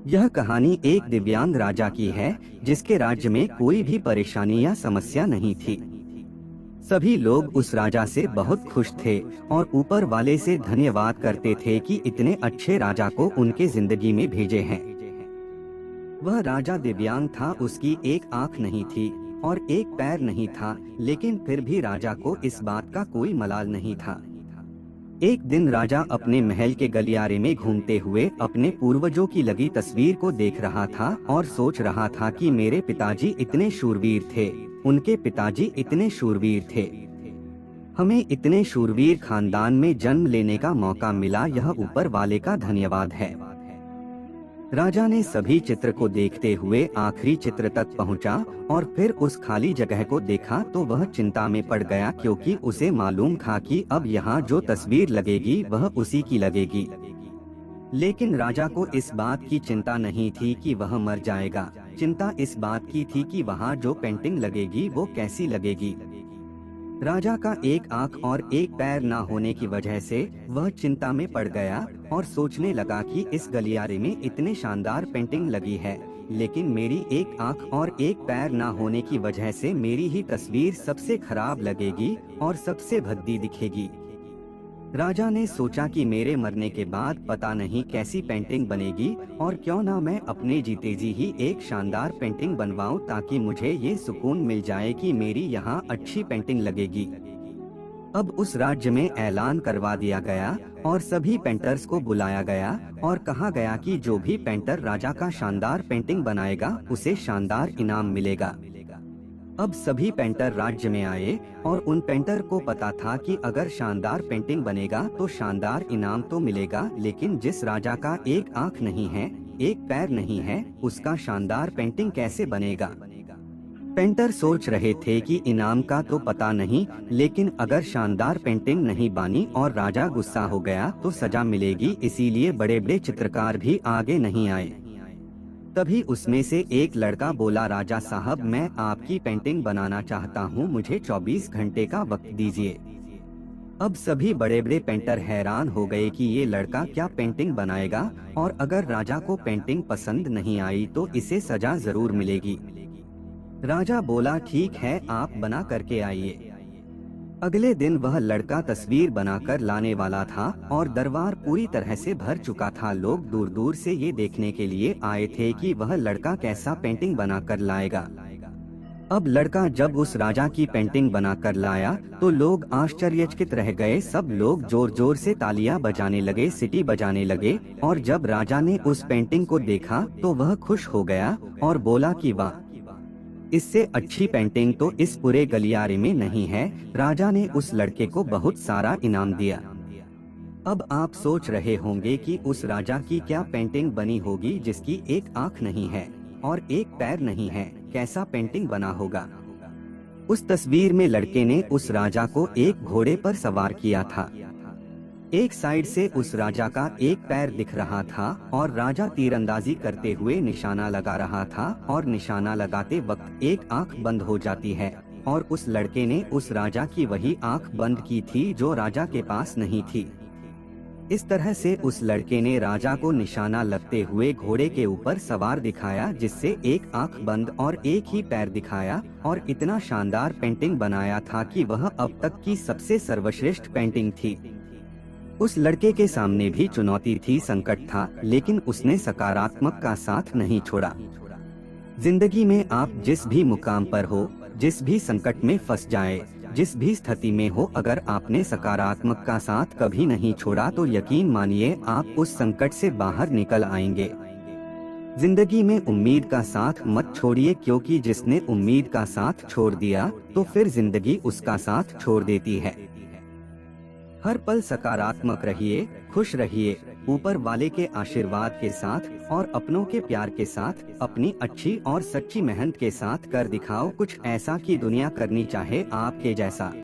यह कहानी एक दिव्यांग राजा की है जिसके राज्य में कोई भी परेशानी या समस्या नहीं थी। सभी लोग उस राजा से बहुत खुश थे और ऊपर वाले से धन्यवाद करते थे कि इतने अच्छे राजा को उनके जिंदगी में भेजे हैं। वह राजा दिव्यांग था, उसकी एक आंख नहीं थी और एक पैर नहीं था, लेकिन फिर भी राजा को इस बात का कोई मलाल नहीं था। एक दिन राजा अपने महल के गलियारे में घूमते हुए अपने पूर्वजों की लगी तस्वीर को देख रहा था और सोच रहा था कि मेरे पिताजी इतने शूरवीर थे, उनके पिताजी इतने शूरवीर थे। हमें इतने शूरवीर खानदान में जन्म लेने का मौका मिला, यह ऊपर वाले का धन्यवाद है। राजा ने सभी चित्र को देखते हुए आखिरी चित्र तक पहुंचा और फिर उस खाली जगह को देखा तो वह चिंता में पड़ गया, क्योंकि उसे मालूम था कि अब यहाँ जो तस्वीर लगेगी वह उसी की लगेगी। लेकिन राजा को इस बात की चिंता नहीं थी कि वह मर जाएगा, चिंता इस बात की थी कि वहाँ जो पेंटिंग लगेगी वो कैसी लगेगी। राजा का एक आंख और एक पैर ना होने की वजह से वह चिंता में पड़ गया और सोचने लगा कि इस गलियारे में इतने शानदार पेंटिंग लगी है, लेकिन मेरी एक आंख और एक पैर ना होने की वजह से मेरी ही तस्वीर सबसे खराब लगेगी और सबसे भद्दी दिखेगी। राजा ने सोचा कि मेरे मरने के बाद पता नहीं कैसी पेंटिंग बनेगी, और क्यों ना मैं अपने जीते जी ही एक शानदार पेंटिंग बनवाऊं ताकि मुझे ये सुकून मिल जाए कि मेरी यहाँ अच्छी पेंटिंग लगेगी। अब उस राज्य में ऐलान करवा दिया गया और सभी पेंटर्स को बुलाया गया और कहा गया कि जो भी पेंटर राजा का शानदार पेंटिंग बनाएगा उसे शानदार इनाम मिलेगा। अब सभी पेंटर राज्य में आए और उन पेंटर को पता था कि अगर शानदार पेंटिंग बनेगा तो शानदार इनाम तो मिलेगा, लेकिन जिस राजा का एक आंख नहीं है, एक पैर नहीं है, उसका शानदार पेंटिंग कैसे बनेगा। पेंटर सोच रहे थे कि इनाम का तो पता नहीं, लेकिन अगर शानदार पेंटिंग नहीं बनी और राजा गुस्सा हो गया तो सजा मिलेगी, इसीलिए बड़े बड़े चित्रकार भी आगे नहीं आए। तभी उसमें से एक लड़का बोला, राजा साहब मैं आपकी पेंटिंग बनाना चाहता हूँ, मुझे 24 घंटे का वक्त दीजिए। अब सभी बड़े बड़े पेंटर हैरान हो गए कि ये लड़का क्या पेंटिंग बनाएगा, और अगर राजा को पेंटिंग पसंद नहीं आई तो इसे सजा जरूर मिलेगी। राजा बोला, ठीक है, आप बना करके आइए। अगले दिन वह लड़का तस्वीर बनाकर लाने वाला था और दरबार पूरी तरह से भर चुका था। लोग दूर दूर से ये देखने के लिए आए थे कि वह लड़का कैसा पेंटिंग बनाकर लाएगा। अब लड़का जब उस राजा की पेंटिंग बनाकर लाया तो लोग आश्चर्यचकित रह गए। सब लोग जोर जोर से तालियां बजाने लगे, सीटी बजाने लगे, और जब राजा ने उस पेंटिंग को देखा तो वह खुश हो गया और बोला कि वाह, इससे अच्छी पेंटिंग तो इस पूरे गलियारे में नहीं है। राजा ने उस लड़के को बहुत सारा इनाम दिया। अब आप सोच रहे होंगे कि उस राजा की क्या पेंटिंग बनी होगी जिसकी एक आंख नहीं है और एक पैर नहीं है, कैसा पेंटिंग बना होगा। उस तस्वीर में लड़के ने उस राजा को एक घोड़े पर सवार किया था। एक साइड से उस राजा का एक पैर दिख रहा था और राजा तीरंदाजी करते हुए निशाना लगा रहा था, और निशाना लगाते वक्त एक आंख बंद हो जाती है, और उस लड़के ने उस राजा की वही आंख बंद की थी जो राजा के पास नहीं थी। इस तरह से उस लड़के ने राजा को निशाना लगते हुए घोड़े के ऊपर सवार दिखाया, जिससे एक आंख बंद और एक ही पैर दिखाया, और इतना शानदार पेंटिंग बनाया था कि वह अब तक की सबसे सर्वश्रेष्ठ पेंटिंग थी। उस लड़के के सामने भी चुनौती थी, संकट था, लेकिन उसने सकारात्मक का साथ नहीं छोड़ा। जिंदगी में आप जिस भी मुकाम पर हो, जिस भी संकट में फंस जाए, जिस भी स्थिति में हो, अगर आपने सकारात्मक का साथ कभी नहीं छोड़ा तो यकीन मानिए आप उस संकट से बाहर निकल आएंगे। जिंदगी में उम्मीद का साथ मत छोड़िए, क्योंकि जिसने उम्मीद का साथ छोड़ दिया तो फिर जिंदगी उसका साथ छोड़ देती है। हर पल सकारात्मक रहिए, खुश रहिए, ऊपर वाले के आशीर्वाद के साथ और अपनों के प्यार के साथ, अपनी अच्छी और सच्ची मेहनत के साथ कर दिखाओ कुछ ऐसा कि दुनिया करनी चाहे आपके जैसा।